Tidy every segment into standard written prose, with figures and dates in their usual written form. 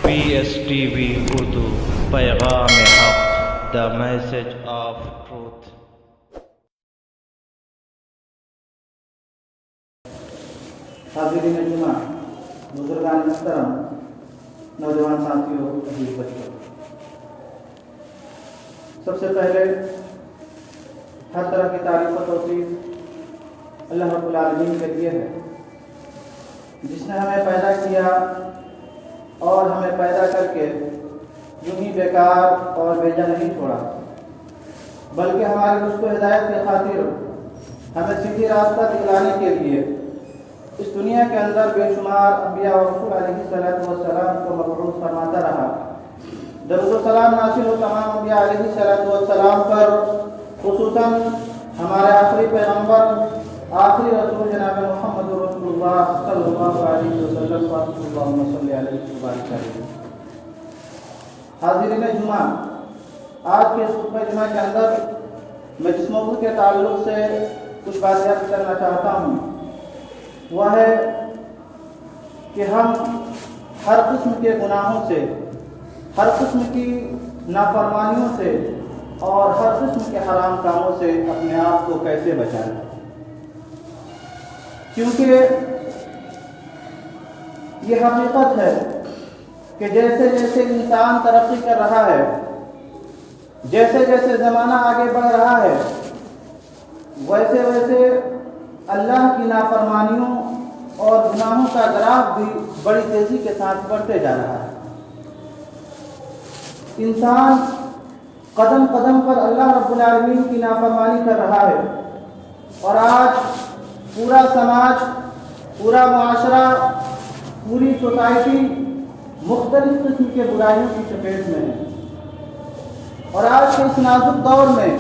PSTV Urdu پیغام حق the message of truth. حاضرین جمعہ، بزرگان محترم، نوجوان ساتھیوں، عزیز بچوں، سب سے پہلے ہر طرح کی تعریف و توصیف اللہ رب العالمین کے لیے ہے، جس نے ہمیں پیدا کیا اور ہمیں پیدا کر کے یوں ہی بیکار اور بیجا نہیں چھوڑا، بلکہ ہماری رشد و ہدایت کی خاطر ہمیں سیدھی راستہ دکھلانے کے لیے اس دنیا کے اندر بے شمار انبیاء اور رسول علیہ السلام کو مبعوث فرماتا رہا۔ درود و سلام نازل ہو تمام انبیاء علیہ السلام پر، خصوصاً ہمارے آخری پیغمبر، آخری رسول جناب محمد رسول اللہ صلی اللہ علیہ وسلم پر اللہم صلی علیہ وسلم۔ حاضرین جمعہ، آج کے اس خطبہ جمعہ کے اندر میں جس موضوع کے تعلق سے کچھ باتیں عرض کرنا چاہتا ہوں وہ ہے کہ ہم ہر قسم کے گناہوں سے، ہر قسم کی نافرمانیوں سے اور ہر قسم کے حرام کاموں سے اپنے آپ کو کیسے بچائیں، کیونکہ یہ حقیقت ہے کہ جیسے جیسے انسان ترقی کر رہا ہے، جیسے جیسے زمانہ آگے بڑھ رہا ہے، ویسے ویسے اللہ کی نافرمانیوں اور گناہوں کا گراف بھی بڑی تیزی کے ساتھ بڑھتے جا رہا ہے۔ انسان قدم قدم پر اللہ رب العالمین کی نافرمانی کر رہا ہے، اور آج پورا سماج، پورا معاشرہ، پوری سوسائٹی مختلف قسم کے برائیوں کی چپیٹ میں ہے، اور آج کے اس نازک دور میں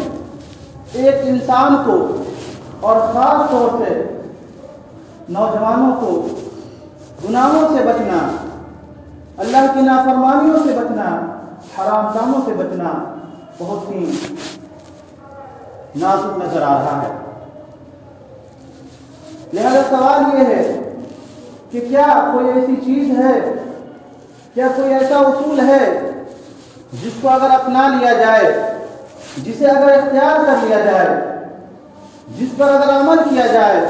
ایک انسان کو اور خاص طور سے نوجوانوں کو گناہوں سے بچنا، اللہ کی نافرمانیوں سے بچنا، حرام کاموں سے بچنا بہت ہی نازک نظر آ رہا ہے۔ لہذا سوال یہ ہے کہ کیا کوئی ایسی چیز ہے، کیا کوئی ایسا اصول ہے جس کو اگر اپنا لیا جائے، جسے اگر اختیار کر لیا جائے، جس پر اگر عمل کیا جائے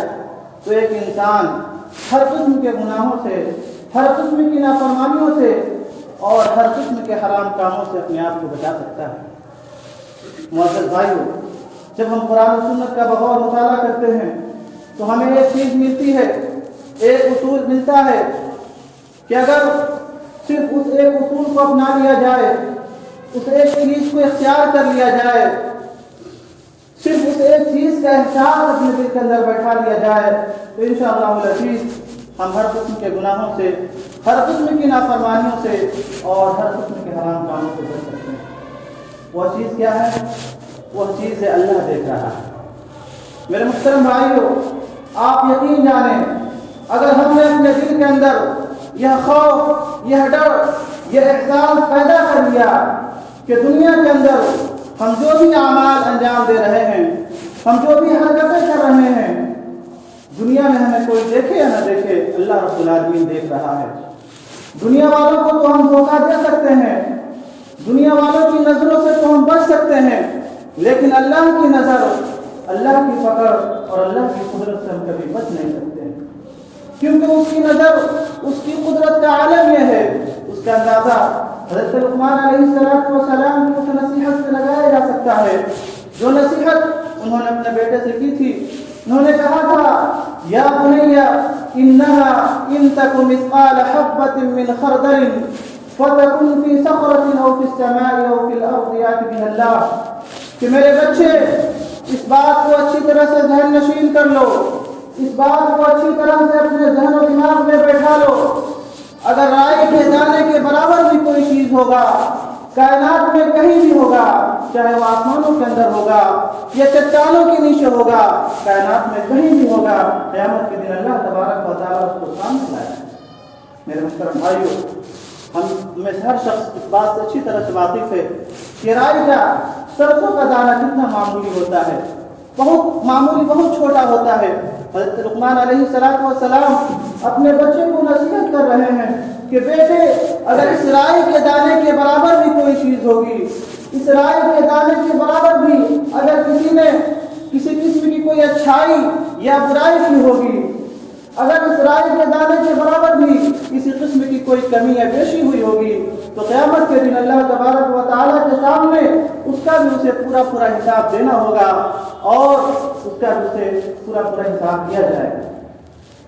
تو ایک انسان ہر قسم کے گناہوں سے، ہر قسم کی نافرمانیوں سے اور ہر قسم کے حرام کاموں سے اپنے آپ کو بچا سکتا ہے؟ معزز بھائیو، جب ہم قرآن و سنت کا بغور مطالعہ کرتے ہیں تو ہمیں ایک چیز ملتی ہے، ایک اصول ملتا ہے کہ اگر صرف اس ایک اصول کو اپنا لیا جائے، اس ایک چیز کو اختیار کر لیا جائے، صرف اس ایک چیز کا احساس اپنے دل کے اندر بیٹھا لیا جائے تو انشاءاللہ العزیز ہم ہر قسم کے گناہوں سے، ہر قسم کی نافرمانیوں سے اور ہر قسم کے حرام کاموں سے بچ سکتے ہیں۔ وہ چیز کیا ہے؟ وہ چیز ہے اللہ دیکھ رہا ہے۔ میرے محترم بھائیو، آپ یقین جانیں، اگر ہم نے اپنے دل کے اندر یہ خوف، یہ ڈر، یہ احساس پیدا کر لیا کہ دنیا کے اندر ہم جو بھی اعمال انجام دے رہے ہیں، ہم جو بھی حرکتیں کر رہے ہیں، دنیا میں ہمیں کوئی دیکھے یا نہ دیکھے، اللہ رب العالمین دیکھ رہا ہے۔ دنیا والوں کو تو ہم دھوکہ دے سکتے ہیں، دنیا والوں کی نظروں سے تو ہم بچ سکتے ہیں، لیکن اللہ کی نظر، اللہ کی پکڑ اور اللہ کی قدرت سے ہم کبھی بچ نہیں سکتے ہیں، کیونکہ اس کی نظر، اس کی قدرت کا عالم یہ ہے، اس کا اندازہ حضرت لقمان علیہ السلام کی اس نصیحت سے لگایا جا سکتا ہے، جو نصیحت انہوں نے اپنے بیٹے سے کی تھی۔ انہوں نے کہا تھا، یا بنی انہا ان تک مثقال حبۃ من خردل فتکن فی صخرۃ او فی السماء او فی الارض یأت بها اللہ، کہ میرے بچے اس بات کو اچھی طرح سے ذہن نشین کر لو، اس بات کو اچھی طرح سے اپنے ذہن و دماغ میں بیٹھا لو، اگر رائے کے دانے کے برابر بھی کوئی چیز ہوگا کائنات میں کہیں بھی ہوگا، چاہے وہ آسمانوں کے اندر ہوگا یا چٹانوں کے نیچے ہوگا، کائنات میں کہیں بھی ہوگا، قیامت کے دن اللہ تبارک و تعالیٰ اس کو سامنے لائے۔ میرے محترم بھائیو، ہم میں سے ہر شخص اس بات سے اچھی طرح سے واقف ہے کہ رائے کا سرسوں کا دانہ کتنا معمولی ہوتا ہے، بہت معمولی، بہت چھوٹا ہوتا ہے۔ حضرت لقمان علیہ السلام اپنے بچے کو نصیحت کر رہے ہیں کہ بیٹے اگر اس رائی کے دانے کے برابر بھی کوئی چیز ہوگی، اس رائی کے دانے کے برابر بھی اگر کسی نے کسی قسم کی کوئی اچھائی یا برائی کی ہوگی، اگر اس رائی کے دانے کے برابر بھی کسی قسم کی کوئی کمی یا بیشی ہوئی ہوگی، تو قیامت کے دن اللہ تبارک و تعالیٰ کے سامنے اس کا بھی اسے پورا پورا حساب دینا ہوگا اور اس کا بھی اسے پورا پورا حساب دیا جائے گا۔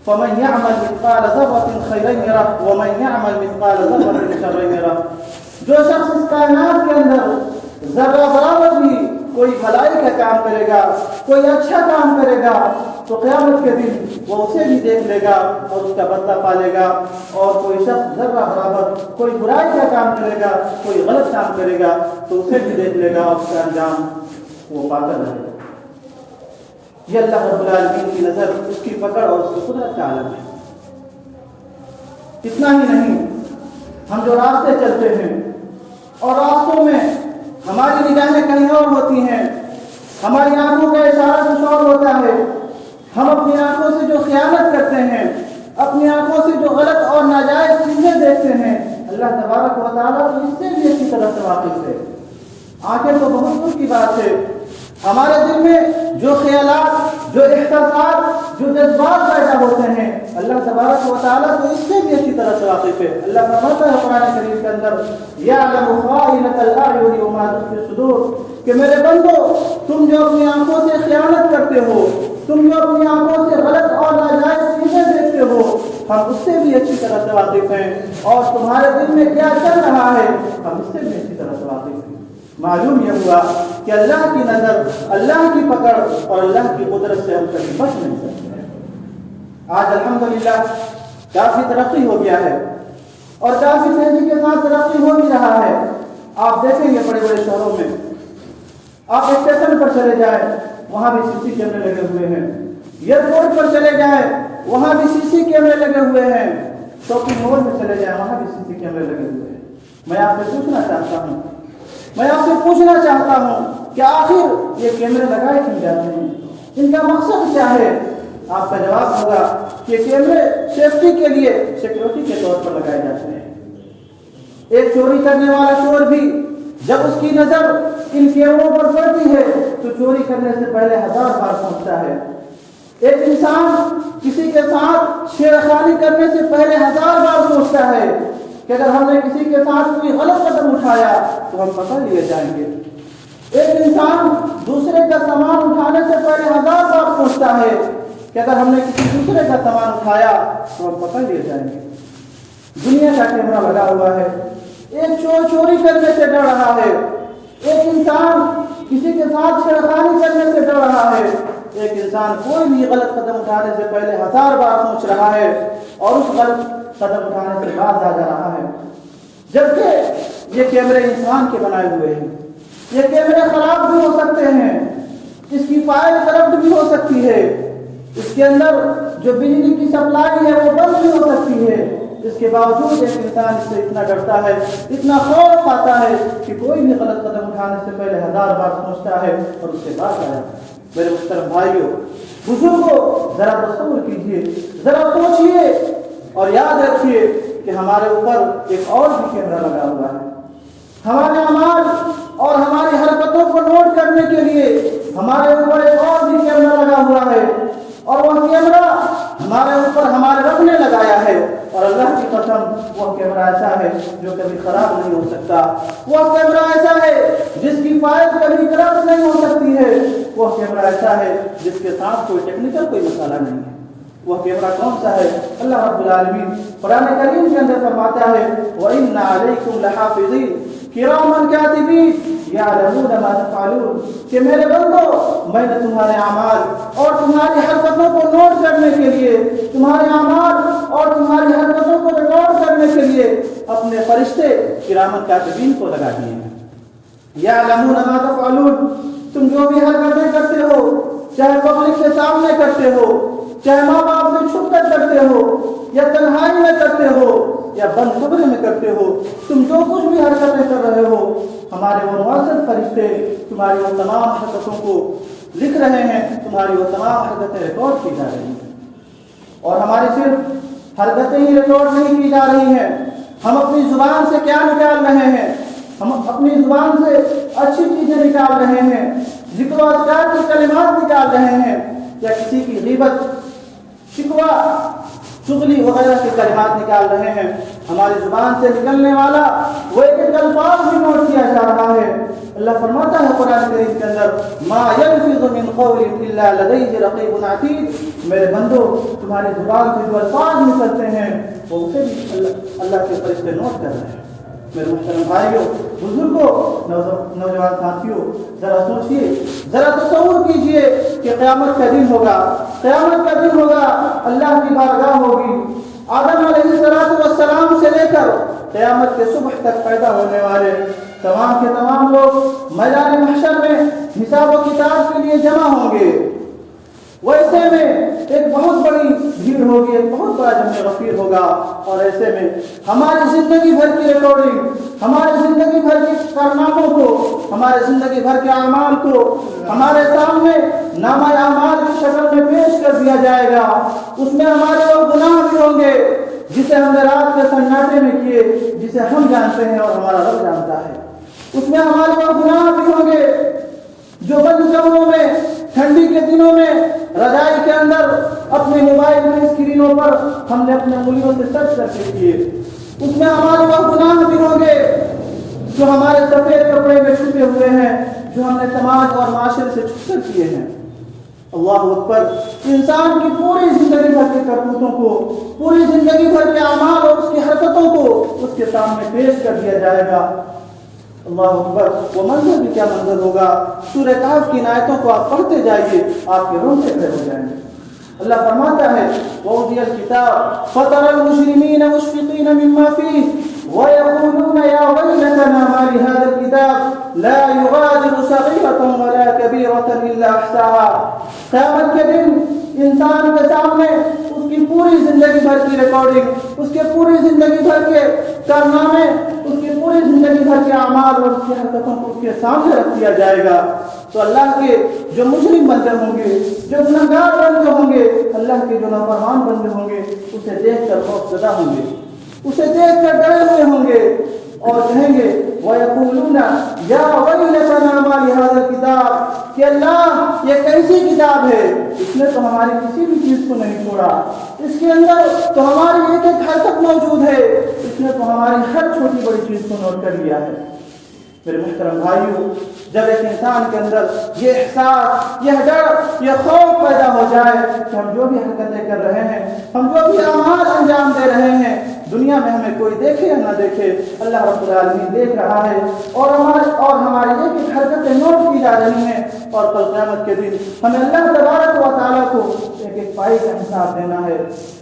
فَمَنْ يَعْمَلْ مِثْقَالَ ذَرَّةٍ خَيْرًا يَرَهُ وَمَنْ يَعْمَلْ مِثْقَالَ ذَرَّةٍ شَرًّا يَرَهُ۔ جو شخص اس کائنات کے اندر ذرہ برابر بھی کوئی بھلائی کا کام کرے گا، کوئی اچھا کام کرے گا، تو قیامت کے دن وہ اسے بھی دیکھ لے گا اور اس کا بدلہ پا لے گا، اور کوئی شخص ذرہ برابر کوئی برائی کا کام کرے گا، کوئی غلط کام کرے گا تو اسے بھی دیکھ لے گا اور اس کا انجام وہ پا کر رہے گا۔ یہ اللہ رب العالمین کی نظر، اس کی پکڑ اور اس کی قدرت کا عالم ہے۔ اتنا ہی نہیں، ہم جو راستے چلتے ہیں اور راستوں میں ہماری نگاہیں کہیں اور ہوتی ہیں، ہماری آنکھوں کا اشارہ کچھ اور ہوتا ہے، ہم اپنی آنکھوں سے جو خیانت کرتے ہیں، اپنی آنکھوں سے جو غلط اور ناجائز چیزیں دیکھتے ہیں، اللہ تبارک و تعالیٰ تو اس سے بھی اچھی طرح سے واقف ہے۔ آنکھیں تو بہت دور کی بات ہے، ہمارے دل میں جو خیالات، جو احساسات، جو جذبات پیدا ہوتے ہیں، اللہ تبارک و تعالیٰ تو اس سے بھی اچھی طرح سے واقف ہے۔ اللہ فرماتا ہے قرآن کریم کے اندر، یعلم خائنۃ الاعین وما تخفی الصدور، کہ میرے بندو تم جو اپنی آنکھوں سے خیانت کرتے ہو، تم جو اپنی آنکھوں سے غلط اور ناجائز چیزیں دیکھتے ہو، ہم اس سے بھی اچھی طرح سے واقف ہیں، اور تمہارے دل میں کیا چل رہا ہے ہم اس سے بھی اچھی طرح سے واقف ہیں۔ معلوم یہ ہوا کہ اللہ کی نظر، اللہ کی پکڑ اور اللہ کی قدرت سے ہم کبھی بچ نہیں سکتے۔ آج الحمدللہ کافی ترقی ہو گیا ہے اور کافی تیزی کے ساتھ ترقی ہو بھی رہا ہے۔ آپ دیکھیں گے بڑے بڑے شہروں میں، آپ اسٹیشن پر چلے جائیں وہاں بھی سی سی کیمرے لگے ہوئے ہیں، ایئرپورٹ پر چلے جائیں وہاں بھی سی سی کیمرے لگے ہوئے ہیں، شاپنگ مال میں چلے جائیں وہاں بھی سی سی کیمرے لگے ہوئے ہیں۔ میں آپ سے پوچھنا چاہتا ہوں کہ آخر یہ کیمرے لگائے کیوں جاتے ہیں؟ ان کا مقصد کیا ہے؟ آپ کا جواب ہوگا کہ کیمرے سیفٹی کے لیے، سیکورٹی کے طور پر لگائے جاتے ہیں۔ ایک چوری کرنے والا چور بھی جب اس کی نظر ان کیمروں پر پڑتی ہے تو چوری کرنے سے پہلے 1000 بار سوچتا ہے۔ ایک انسان کسی کے ساتھ چھیڑخانی کرنے سے پہلے 1000 بار سوچتا ہے کہ اگر ہم نے کسی کے ساتھ کوئی غلط قدم اٹھایا تو ہم پکڑ لیے جائیں گے۔ ایک انسان دوسرے کا سامان اٹھانے سے پہلے 1000 بار سوچتا ہے کہ اگر ہم نے کسی دوسرے کا سامان اٹھایا تو ہم پکڑ لیے جائیں گے۔ دنیا کا کیمرہ لگا ہوا ہے، ایک چور چوری کرنے سے ڈر رہا ہے، ایک انسان کسی کے ساتھ چھیڑخانی کرنے سے ڈر رہا ہے، ایک انسان کوئی بھی غلط قدم اٹھانے سے پہلے 1000 بار سوچ رہا ہے اور اس غلط قدم اٹھانے سے باز آ جا رہا ہے۔ جبکہ یہ کیمرے انسان کے بنائے ہوئے ہیں، یہ کیمرے خراب بھی ہو سکتے ہیں، اس کی فائل کرپٹ بھی ہو سکتی ہے، اس کے اندر جو بجلی کی سپلائی ہے وہ بند بھی ہو سکتی ہے، اس کے باوجود ایک انسان اس سے اتنا ڈرتا ہے، اتنا خوف کھاتا ہے کہ کوئی بھی غلط قدم اٹھانے سے پہلے 1000 بار سوچتا ہے اور اس سے باز آیا۔ میرے محترم بھائیوں، بزرگوں، ذرا تصور کیجئے، ذرا سوچئے اور یاد رکھیے کہ ہمارے اوپر ایک اور بھی کیمرہ لگا ہوا ہے۔ ہمارے اعمال اور ہماری حرکتوں کو نوٹ کرنے کے لیے ہمارے اوپر ایک اور بھی کیمرہ لگا ہوا ہے، اور وہ کیمرہ ہمارے اوپر ہمارے رب نے لگایا ہے، اور اللہ کی قسم وہ کیمرہ ایسا ہے جو کبھی خراب نہیں ہو سکتا، وہ کیمرہ ایسا ہے جس کی فائل کبھی کرپٹ نہیں ہو سکتی ہے، وہ کیمرہ ایسا ہے جس کے ساتھ کوئی ٹیکنیکل کوئی مسئلہ نہیں ہے۔ وہ کیمرہ کون سا ہے؟ اللہ رب العالمین قرآن کریم کے اندر فرماتا ہے وَإِنَّ عَلَيْكُمْ لَحَافِظِينَ کِرَامًا کَاتِبِينَ يَعْلَمُونَ مَا تَفْعَلُونَ کہ میرے بندو میں نے تمہارے اعمال اور تمہاری حرکتوں کو نوٹ کرنے کے لیے، تمہارے اعمال اور تمہاری حرکتوں کو ریکارڈ کرنے کے لیے اپنے فرشتے کرامن کاتبین کو لگا دیے ہیں۔ یعلمون ما تفعلون تم جو بھی حرکتیں کرتے ہو، چاہے پبلک کے سامنے کرتے ہو، چاہے ماں باپ سے چھپ کر کرتے ہو، یا تنہائی میں کرتے ہو، یا بند کمرے میں کرتے ہو، تم جو کچھ بھی حرکتیں کر رہے ہو، ہمارے وہ معزز فرشتے تمہاری وہ تمام حرکتوں کو لکھ رہے ہیں، تمہاری وہ تمام حرکتیں ریکارڈ کی جا رہی ہیں۔ اور ہماری صرف حرکتیں ہی ریکارڈ نہیں کی جا رہی ہیں، ہم اپنی زبان سے کیا نکال رہے ہیں؟ ہم اپنی زبان سے اچھی چیزیں نکال رہے ہیں، ذکر و اذکار کے کلمات نکال رہے ہیں، یا کسی کی غیبت، شکوہ، چغلی وغیرہ کے کلمات نکال رہے ہیں؟ ہماری زبان سے نکلنے والا وہ ایک ایک الفاظ بھی نوٹ کیا جا رہا ہے۔ اللہ فرماتا ہے قرآن کریم کے اندر ما یلفظ من قول الا لدیہ رقیب عتید، میرے بندو تمہاری زبان سے جو الفاظ نکلتے ہیں وہ اسے بھی اللہ کے فرشتے نوٹ کر رہے ہیں۔ میرے محترم بھائیوں، بزرگوں، نوجوان ساتھیوں، ذرا سوچیے، ذرا تصور کیجئے کہ قیامت کا دن ہوگا، قیامت کا دن ہوگا، اللہ کی بارگاہ ہوگی، آدم علیہ السلام سے لے کر قیامت کے صبح تک پیدا ہونے والے تمام کے تمام لوگ میدان محشر میں حساب و کتاب کے لیے جمع ہوں گے۔ ویسے میں ایک بہت بڑی بھیڑ ہوگی، ایک بہت بڑا جمع غفیر ہوگا، اور ایسے میں ہماری زندگی بھر کی ریکارڈنگ، ہماری زندگی بھر کے کارناموں کو، ہمارے زندگی بھر کے اعمال کو ہمارے سامنے نامہ اعمال کی شکل میں پیش کر دیا جائے گا۔ اس میں ہمارے وہ گناہ بھی ہوں گے جسے ہم نے رات کے سناٹے میں کیے، جسے ہم جانتے ہیں اور ہمارا رب جانتا ہے۔ اس میں ہمارے وہ گناہ بھی ہوں گے جو بند کمروں میں، ٹھنڈی کے دنوں میں، رضائی کے اندر اپنے موبائل کی اسکرینوں پر ہم نے اپنے انگلیوں سے ٹچ کر کے کیے۔ اس میں ہمارے وہ گناہ بھی ہوں گے جو ہمارے سفید کپڑے میں چھپے ہوئے ہیں، جو ہم نے سماج اور معاشرے سے چھپ کر کیے ہیں۔ اللہ اکبر! انسان کی پوری زندگی بھر کے کرتوتوں کو، پوری زندگی بھر کے اعمال اور اس کی حرکتوں کو اس کے سامنے پیش کر دیا جائے گا۔ اللہ اکبر! وہ منظر بھی کیا منظر ہوگا! سورہ کہف کی آیتوں کو آپ پڑھتے جائیے، آپ کے رونگٹے کھڑے ہو جائیں گے۔ اللہ فرماتا ہے وَأُوتِيَ الْكِتَابَ فَتَرَى الْمُجْرِمِينَ مُشْفِقِينَ مِمَّا فِيهِ وَيَقُولُونَ يَا وَيْلَتَنَا مَا لِهَذَا الْكِتَابِ لَا يُغَادِرُ صَغِيرَةً وَلَا كَبِيرَةً إِلَّا أَحْصَاهَا۔ قیامت کے دن انسان کے سامنے اس کی پوری زندگی بھر کی ریکارڈنگ، اس کے پوری زندگی بھر کے کارنامے، اس کی پوری زندگی بھر کے اعمال اور اس کی حرکتوں کو اس کے سامنے رکھ دیا جائے گا۔ تو اللہ کے جو مجرم بندے ہوں گے، جو گنہگار بندے ہوں گے، اللہ کے جو نافرمان بندے ہوں گے، اسے دیکھ کر خوف زدہ ہوں گے، اسے دیکھ کر ڈرے ہوئے ہوں گے اور کہیں گے وَيَقُولُونَ يَا وَيْلَتَنَا مَا لِهَذَا الْكِتَابِ، کہ اللہ یہ کیسی کتاب ہے، اس نے تو ہماری کسی بھی چیز کو نہیں چھوڑا، اس کے اندر تو ہماری ایک ایک حرکت موجود ہے، اس نے تو ہماری ہر چھوٹی بڑی چیز کو نوٹ کر لیا ہے۔ میرے محترم بھائیوں، جب ایک انسان کے اندر یہ احساس، یہ ڈر، یہ خوف پیدا ہو جائے کہ ہم جو بھی حرکتیں کر رہے ہیں، ہم جو بھی اعمال انجام دے رہے ہیں، دنیا میں ہمیں کوئی دیکھے یا نہ دیکھے، اللہ رب العالمین دیکھ رہا ہے، اور ہماری ایک ایک حرکتیں نوٹ کی جا رہی ہیں، اور کل قیامت کے دن ہمیں اللہ تبارک و تعالیٰ کو ایک ایک پائی کا حساب دینا ہے۔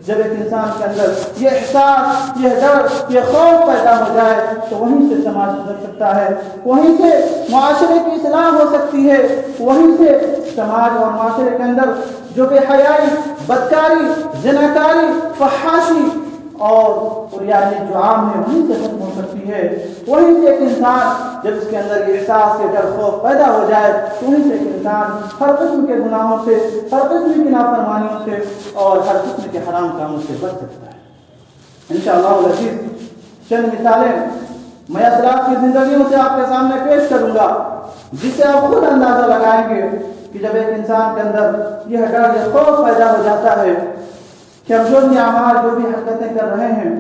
جب ایک انسان کے اندر یہ احساس، یہ ڈر، یہ خوف پیدا ہو جائے تو وہیں سے سماج سدھر سکتا ہے، وہیں سے معاشرے کی اصلاح ہو سکتی ہے، وہیں سے سماج اور معاشرے کے اندر جو بے حیائی، بدکاری، زناکاری، فحاشی اور یعنی جو عام ہے وہیں سے ختم ہو سکتی ہے۔ وہیں سے ایک انسان جب اس کے اندر یہ احساس، یہ ڈر، خوف پیدا ہو جائے تو وہیں سے ایک انسان ہر قسم کے گناہوں سے، ہر قسم کی نافرمانیوں سے اور ہر قسم کے حرام کاموں سے بچ سکتا ہے۔ انشاءاللہ العزیز چند مثالیں میں اسلاف کی زندگیوں سے آپ کے سامنے پیش کروں گا، جس سے آپ خود اندازہ لگائیں گے کہ جب ایک انسان کے اندر یہ ڈر، یہ خوف پیدا ہو جاتا ہے کہ ہم جو بھی اعمال، جو بھی حرکتیں کر رہے ہیں،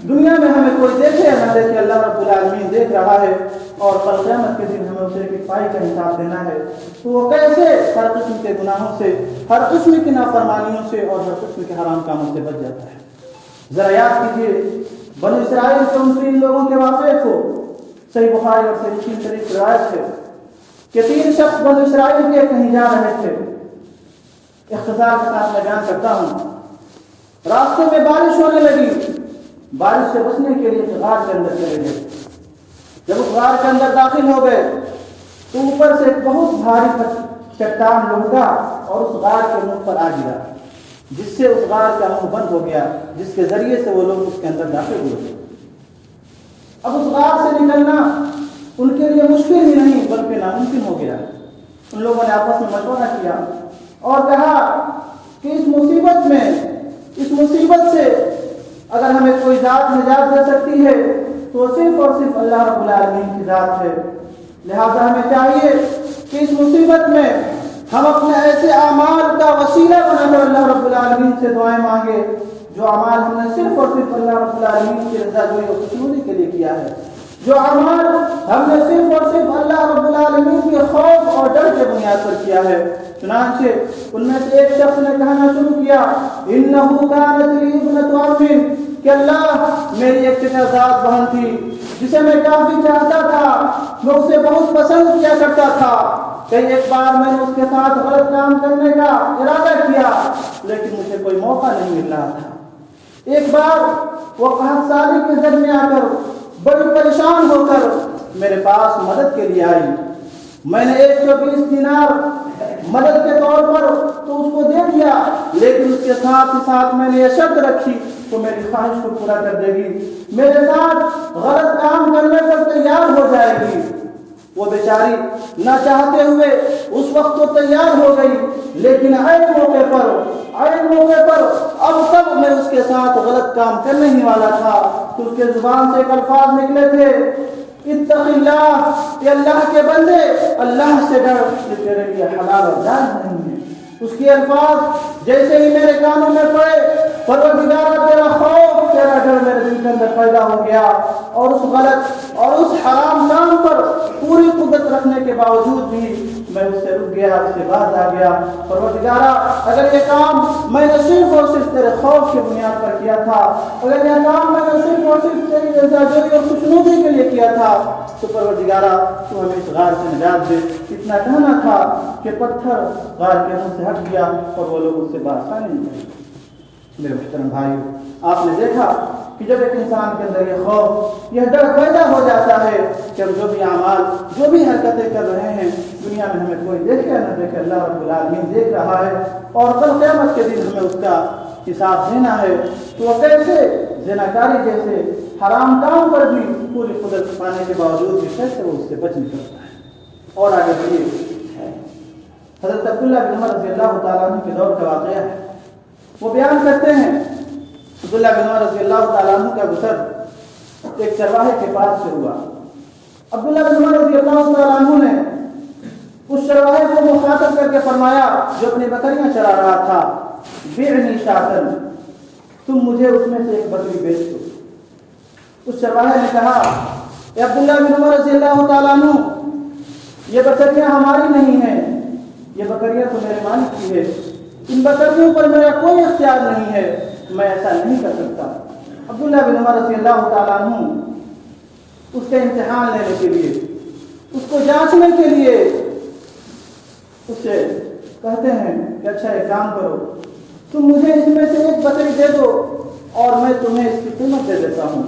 دنیا میں ہمیں کوئی دیکھے یا نہ دیکھے، اللہ رب العالمین دیکھ رہا ہے، اور کل قیامت کے دن ہمیں اسے ایک پائی کا حساب دینا ہے، تو وہ کیسے ہر قسم کے گناہوں سے، ہر قسم کی نافرمانیوں سے اور ہر قسم کے حرام کاموں سے بچ جاتا ہے۔ ذرا یاد کیجیے بنو اسرائیل کے ان 3 لوگوں کے واقعے کو۔ صحیح بخاری اور صحیح مسلم شریف روایت ہے کہ 3 شخص بنو اسرائیل کے کہیں جا رہے تھے۔ اختصار کے ساتھ میں بیان کرتا ہوں۔ راستے میں بارش ہونے لگی، بارش سے بچنے کے لیے غار کے اندر چلے گئے۔ جب اس غار کے اندر داخل ہو گئے تو اوپر سے ایک بہت بھاری چٹان لڑکا اور اس غار کے منہ پر آ گرا، جس سے اس غار کا منہ بند ہو گیا، جس کے ذریعے سے وہ لوگ اس کے اندر داخل ہوئے۔ اب اس غار سے نکلنا ان کے لیے مشکل ہی نہیں بلکہ ناممکن ہو گیا۔ ان لوگوں نے آپس میں مشورہ کیا اور کہا کہ اس مصیبت سے اگر ہمیں کوئی ذات نجات دے سکتی ہے تو صرف اور صرف اللہ رب العالمین کی ذات ہے۔ لہذا ہمیں چاہیے کہ اس مصیبت میں ہم اپنے ایسے اعمال کا وسیلہ بنا کر اللہ رب العالمین سے دعائیں مانگے جو اعمال ہم نے صرف اور صرف اللہ رب العالمین کی رضا جوئی اور خوشنودی کے لیے کیا ہے، جو اعمال ہم نے صرف اور صرف اللہ رب العالمین کے خوف اور ڈر کے بنیاد پر کیا ہے۔ چنانچہ ان میں سے ایک شخص نے کہنا شروع کیا انہ کانت لی ابنۃ عم، کہ اللہ میری ایک چچا بہن تھی جسے میں کافی چاہتا تھا، میں اسے بہت پسند کیا کرتا تھا، کئی ایک بار میں نے اس کے ساتھ غلط کام کرنے کا ارادہ کیا لیکن مجھے کوئی موقع نہیں مل رہا تھا۔ ایک بار وہ 5 سال کی زد میں آ کر بڑی پریشان ہو کر میرے پاس مدد کے لیے آئی، میں نے 120 دینار مدد کے طور پر تو اس کو دے دیا، لیکن اس کے ساتھ ہی ساتھ میں نے یہ شرط رکھی تو میری خواہش کو پورا کر دے گی، میرے ساتھ غلط کام کرنے پر تیار ہو جائے گی۔ وہ بیچاری نہ چاہتے ہوئے اس وقت تو تیار ہو گئی، لیکن عین موقع پر اب تک میں اس کے ساتھ غلط کام کرنے ہی والا تھا تو اس کے زبان سے ایک الفاظ نکلے تھے اتق اللہ، کہ اللہ کے بندے اللہ سے ڈر، کہ تیرے لیے حلال اور جائز نہیں ہے۔ اس کے الفاظ جیسے ہی میرے کانوں میں پڑے، پروردگارا تیرا خوف تیرا ڈر میرے دل کے اندر پیدا ہو گیا، اور اس غلط اور اس حرام کام پر پوری قدرت رکھنے کے باوجود بھی میں اس سے رک گیا، اس سے باز آ گیا۔ پروردگارا اگر یہ کام میں نے صرف اور صرف تیرے خوف کی بنیاد پر کیا تھا، اگر یہ کام میں نے صرف اور صرف تیری رضا جوئی اور خوشنودی کے لیے کیا تھا تو پروردگارا تو ہمیں اس غار سے نجات دے۔ اتنا کہنا تھا کہ پتھر غار کے منہ سے ہٹ گیا اور وہ لوگ اس سے بآسانی نکلے۔ میرے محترم بھائی، آپ نے دیکھا کہ جب ایک انسان کے اندر یہ خوف، یہ ڈر پیدا ہو جاتا ہے کہ ہم جو بھی اعمال، جو بھی حرکتیں کر رہے ہیں، دنیا میں ہمیں کوئی دیکھے یا نہ دیکھے، اللہ رب العالمین دیکھ رہا ہے اور کل قیامت کے دن ہمیں اس کا حساب دینا ہے، تو وہ کیسے زناکاری جیسے حرام کام پر بھی پوری قدرت پانے کے باوجود بھی کیسے وہ اس سے بچ نکلتا ہے۔ اور آگے بڑھیے، حضرت عبداللہ بن عمر رضی اللہ تعالیٰ عنہ کے دور کا واقعہ ہے۔ وہ بیان کرتے ہیں عبداللہ بن عمر رضی اللہ تعالیٰ عنہ کا گزر ایک چرواہے کے پاس سے ہوا۔ عبداللہ بن عمر رضی اللہ تعالیٰ عنہ نے اس چرواہے کو مخاطب کر کے فرمایا جو اپنی بکریاں چرا رہا تھا، بیعنی شاطن، تم مجھے اس میں سے ایک بکری بیچ دو۔ اس چرواہے نے کہا اے عبداللہ بن عمر رضی اللہ تعالیٰ عنہ، یہ بکریاں ہماری نہیں ہیں، یہ بکریاں تو میرے مالک کی ہے، ان بکریوں پر میرا کوئی اختیار نہیں ہے، میں ایسا نہیں کر سکتا۔ عبداللہ بن عمر رضی اللہ تعالیٰ عنہ اس کا امتحان لینے کے لیے، اس کو جانچنے کے لیے اس سے کہتے ہیں کہ اچھا ایک کام کرو، تم مجھے اس میں سے ایک بکری دے دو اور میں تمہیں اس کی قیمت دے دیتا ہوں،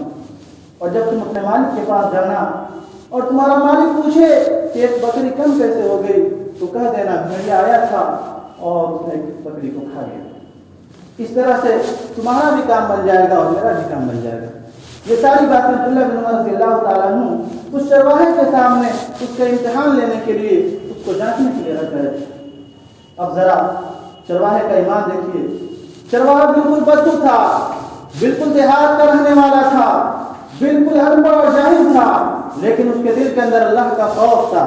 اور جب تم اپنے مالک کے پاس جانا اور تمہارا مالک پوچھے کہ ایک بکری کم کیسے ہو گئی تو کہہ دینا بھیڑیا آیا تھا اور اس نے ایک بکری کو کھا لیا۔ اس طرح سے تمہارا بھی کام بن جائے گا اور میرا بھی کام بن جائے گا۔ یہ ساری باتیں عبداللہ بن عمر رضی اللہ تعالیٰ عنہ اس چرواہے کے سامنے اس کا امتحان لینے کے لیے، اس کو جانچنے کے لیے رکھ گئے۔ اب ذرا چرواہے کا ایمان دیکھیے، چرواہا بالکل بدو تھا، بالکل دیہات کا رہنے والا تھا، بالکل ان پڑھ اور جاہل تھا، لیکن اس کے دل کے اندر اللہ کا خوف تھا،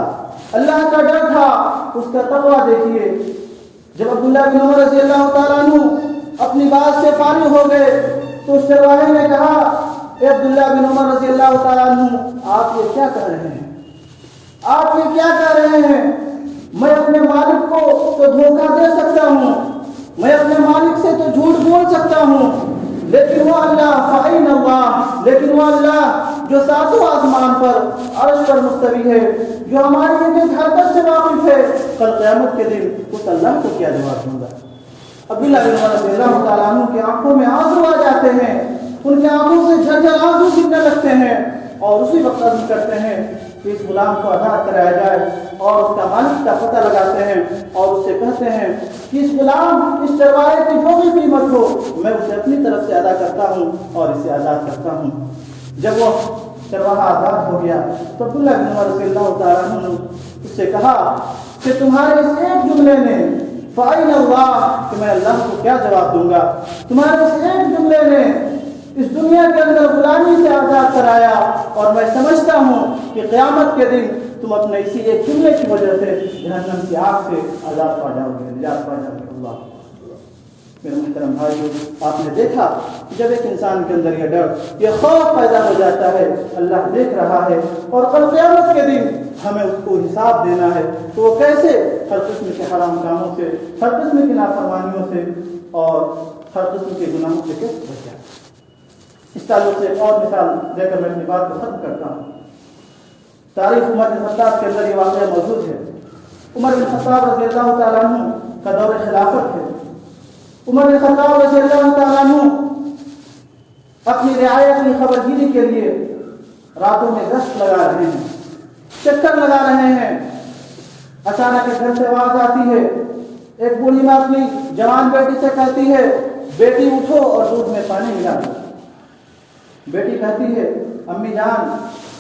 اللہ کا ڈر تھا، اس کا تقویٰ دیکھیے۔ جب عبداللہ بن عمر رضی اللہ تعالیٰ عنہ اپنی بات سے فارغ ہو گئے تو اس چرواہے نے کہا اے عبداللہ بن عمر رضی اللہ تعالیٰ عنہ، آپ یہ کیا کہہ رہے ہیں؟ آپ یہ کیا کہہ رہے ہیں؟ میں اپنے مالک کو تو دھوکہ دے سکتا ہوں، میں اپنے مالک سے تو جھوٹ بول سکتا ہوں، لیکن وہ اللہ فعین اللہ، لیکن وہ اللہ جو ساتوں آسمان پر عرش پر مستوی ہے، جو ہماری ایک حرکت سے واقف ہے، کل قیامت کے دن اس اللہ کو کیا جواب دوں گا؟ عبداللہ بن عمر رضی اللہ تعالیٰ عنہ کی آنکھوں میں آنسو آ جاتے ہیں، ان کی آنکھوں سے جھرجھر آنسو گرنے لگتے ہیں، اور اسی وقت عزم کرتے ہیں کہ اس غلام کو آزاد کرایا جائے، اور اس کا مالک کا پتہ لگاتے ہیں اور اس سے کہتے ہیں کہ اس غلام، اس چرواہے کی جو بھی قیمت ہو میں اسے اپنی طرف سے ادا کرتا ہوں اور اسے آزاد کرتا ہوں۔ جب وہ چرواہا آزاد ہو گیا تو عبداللہ بن عمر رضی اللہ تعالیٰ عنہ نے اس سے کہا کہ تمہارے اس ایک جملے نے فعین اللہ، کہ میں اللہ کو کیا جواب دوں گا، تمہارے اس ایک جملے نے اس دنیا کے اندر غلامی سے آزاد کرایا، اور میں سمجھتا ہوں کہ قیامت کے دن تم اپنے اسی ایک جملے کی وجہ سے جہنم کی آگ سے آزاد پا جاؤ گے، نجات پا جاؤ گے۔ اللہ میرے محترم بھائیو، آپ نے دیکھا جب ایک انسان کے اندر یہ ڈر، یہ خوف پیدا ہو جاتا ہے، اللہ دیکھ رہا ہے اور کل قیامت کے دن ہمیں اس کو حساب دینا ہے، تو وہ کیسے ہر قسم کے حرام کاموں سے، ہر قسم کی نافرمانیوں سے اور ہر قسم کے گناہوں سے کیسے بچ جائے۔ اس تعلق سے ایک اور مثال دے کر میں اپنی بات کو ختم کرتا ہوں۔ تاریخ عمر بن خطاب کے اندر یہ واقعہ موجود ہے۔ عمر بن خطاب رضی اللہ تعالیٰ عنہ کا دور خلافت ہے۔ عمر بن خطاب رضی اللہ تعالیٰ عنہ اپنی رعایت کی خبر گیری کے لیے راتوں میں گشت لگا رہے ہیں، چکر لگا رہے ہیں۔ اچانک ایک گھر سے آواز آتی ہے، ایک بوڑھی ماں اپنی جوان بیٹی سے کہتی ہے، بیٹی اٹھو اور دودھ میں پانی ملا دو۔ بیٹی کہتی ہے، امی جان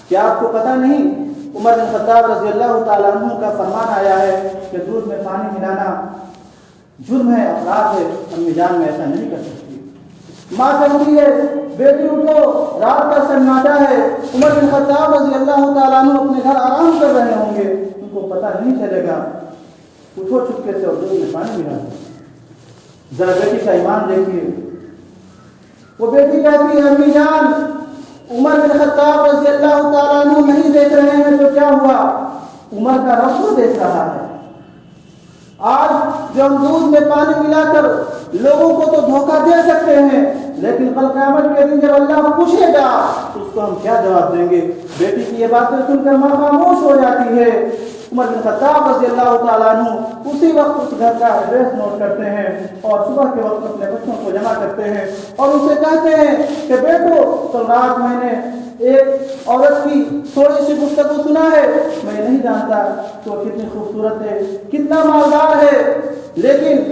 کیا آپ کو پتہ نہیں عمر بن خطاب رضی اللہ تعالیٰ عنہ کا فرمان آیا ہے کہ دودھ میں پانی ملانا جرم ہے، اپرادھ ہے۔ امی جان میں ایسا نہیں کر سکتی۔ ماں کہتی ہے، بیٹی اٹھو، رات کا سناٹا ہے، عمر بن خطاب رضی اللہ تعالیٰ عنہ اپنے گھر آرام کر رہے ہوں گے، ان کو پتہ نہیں چلے گا، اٹھو چپکے سے اور دودھ میں پانی ملا دو۔ ذرا بیٹی کا ایمان دیکھیے۔ وہ بیٹی کہتی ہے، امی جان عمر بن خطاب رضی اللہ تعالیٰ عنہ نہیں دیکھ رہے ہیں تو کیا ہوا، عمر کا رب تو دیکھ رہا ہے۔ آج جو ہم دودھ میں پانی ملا کر لوگوں کو تو دھوکہ دے سکتے ہیں، لیکن کل قیامت کے دن جب اللہ پوچھے گا تو اس کو ہم کیا جواب دیں گے؟ بیٹی کی یہ باتیں سن کر ماں خاموش ہو جاتی ہے۔ عمر بن خطاب رضی اللہ تعالیٰ عنہ اسی وقت اس گھر کا ایڈریس نوٹ کرتے ہیں اور صبح کے وقت اپنے بچوں کو جمع کرتے ہیں اور ان سے کہتے ہیں کہ بیٹو کل رات میں نے ایک عورت کی تھوڑی سی گفتگو سنا ہے، میں نہیں جانتا کہ وہ کتنی خوبصورت ہے، کتنا مالدار ہے، لیکن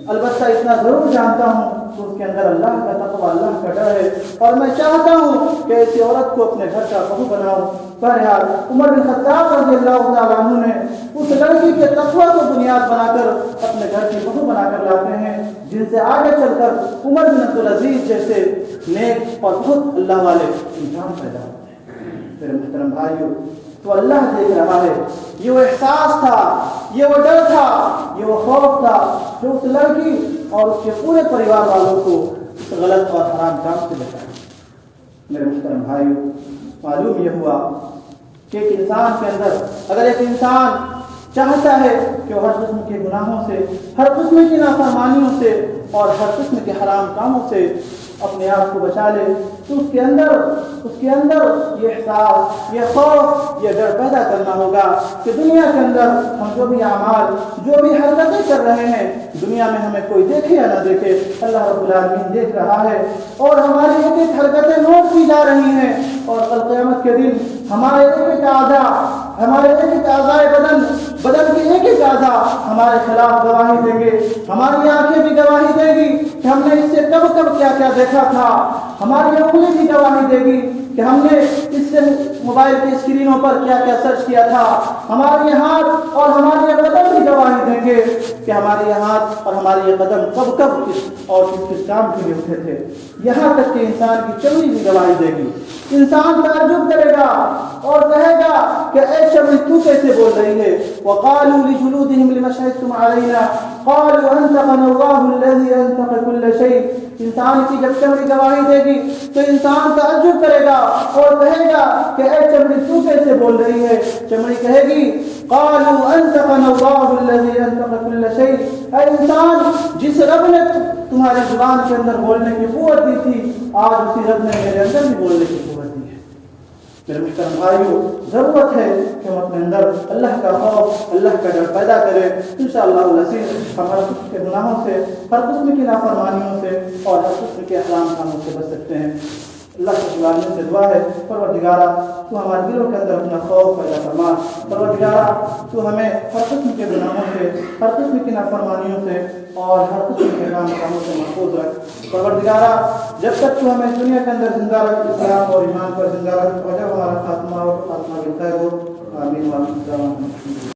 البتہ اتنا ضرور جانتا ہوں کہ اس کے اندر اللہ کا تقویٰ، اللہ کا ڈر ہے، اور میں چاہتا ہوں کہ ایسی عورت کو اپنے گھر کا بہو بناؤں۔ بہرحال عمر بن خطاب رضی اللہ تعالیٰ عنہ نے اس لڑکی کے تقویٰ کو بنیاد بنا کر اپنے گھر کی بہو بنا کر لاتے ہیں، جن سے آگے چل کر عمر بن عبدالعزیز جیسے نیک اور بہت اللہ والے انسان پیدا ہوتے ہیں۔ میرے محترم بھائیو، تو اللہ دیکھ رہا ہے۔ یہ وہ احساس تھا، یہ وہ ڈر تھا، یہ وہ خوف تھا جو اس لڑکی اور اس کے پورے پریوار والوں کو اس غلط اور حرام کام سے بچایا۔ میرے محترم بھائیو، معلوم یہ ہوا کہ ایک انسان کے اندر اگر ایک انسان چاہتا ہے کہ وہ ہر قسم کے گناہوں سے، ہر قسم کی نافرمانیوں سے اور ہر قسم کے حرام کاموں سے اپنے آپ کو بچا لے، تو اس کے اندر یہ احساس، یہ خوف، یہ ڈر پیدا کرنا ہوگا کہ دنیا کے اندر ہم جو بھی اعمال، جو بھی حرکتیں کر رہے ہیں، دنیا میں ہمیں کوئی دیکھے یا نہ دیکھے، اللہ رب العالمین دیکھ رہا ہے اور ہماری ایک ایک حرکتیں نوٹ کی جا رہی ہیں، اور کل قیامت کے دن ہمارے ایک ایک اعضائے بدن کی ایک ایک اعضا ہمارے خلاف گواہی دیں گے۔ ہماری آنکھیں بھی گواہی دے گی کہ ہم نے اس سے کب کیا کیا دیکھا تھا، ہماری انگلی بھی گواہی دے گی کہ ہم نے اس سے موبائل کی اسکرینوں پر کیا کیا سرچ کیا تھا، ہمارے یہ ہاتھ اور ہمارے یہ قدم بھی گواہی دیں گے کہ ہمارے یہ ہاتھ اور ہمارے یہ قدم کب اور کس کام کے لیے اٹھے تھے، یہاں تک کہ انسان کی چمڑی بھی گواہی دے گی۔ انسان تعجب کرے گا اور کہے گا کہ اے چمڑی تو کیسے بول رہی ہے؟ وقالوا لجلودهم لما شهدتم علينا قالوا انطقنا الله الذي انطق كل شيء۔ انسان کی جب چمڑی گواہی دے گی تو انسان تعجب کرے گا اور کہے گا کہ اے چمڑی تو کیسے بول رہی ہے؟ چمڑی کہے گی قالوا انطقنا الله الذي انطق كل شيء، اے انسان جس رب نے تمہاری زبان کے اندر بولنے کی قوت دی تھی، آج اسی رب نے میرے اندر بھی بولنے کی قوت دی ہے۔ میرے محترم بھائیو، ضرورت ہے کہ ہم اپنے اندر اللہ کا خوف، اللہ کا ڈر پیدا کریں۔ انشاءاللہ العزیز ہم ہر قسم کے گناہوں سے، ہر قسم کی نافرمانیوں سے اور ہر قسم کے حرام کاموں سے بچ سکتے ہیں۔ اللہ کے العالمین سے دعا ہے، پروردگارہ تو ہمارے دلوں کے اندر اپنا خوف پیدا فرما، پروردگارہ تو ہمیں ہر قسم کے گناہوں سے، ہر قسم کی نافرمانیوں سے اور ہر قسم کے حرام کاموں سے محفوظ رکھ۔ پروردگارہ جب تک تو ہمیں دنیا کے اندر زندہ رکھ، اسلام اور ایمان پر زندہ رکھ، اور جب ہمارا خاتمہ ہو تو خاتمہ بالخیر ہو۔ آمین۔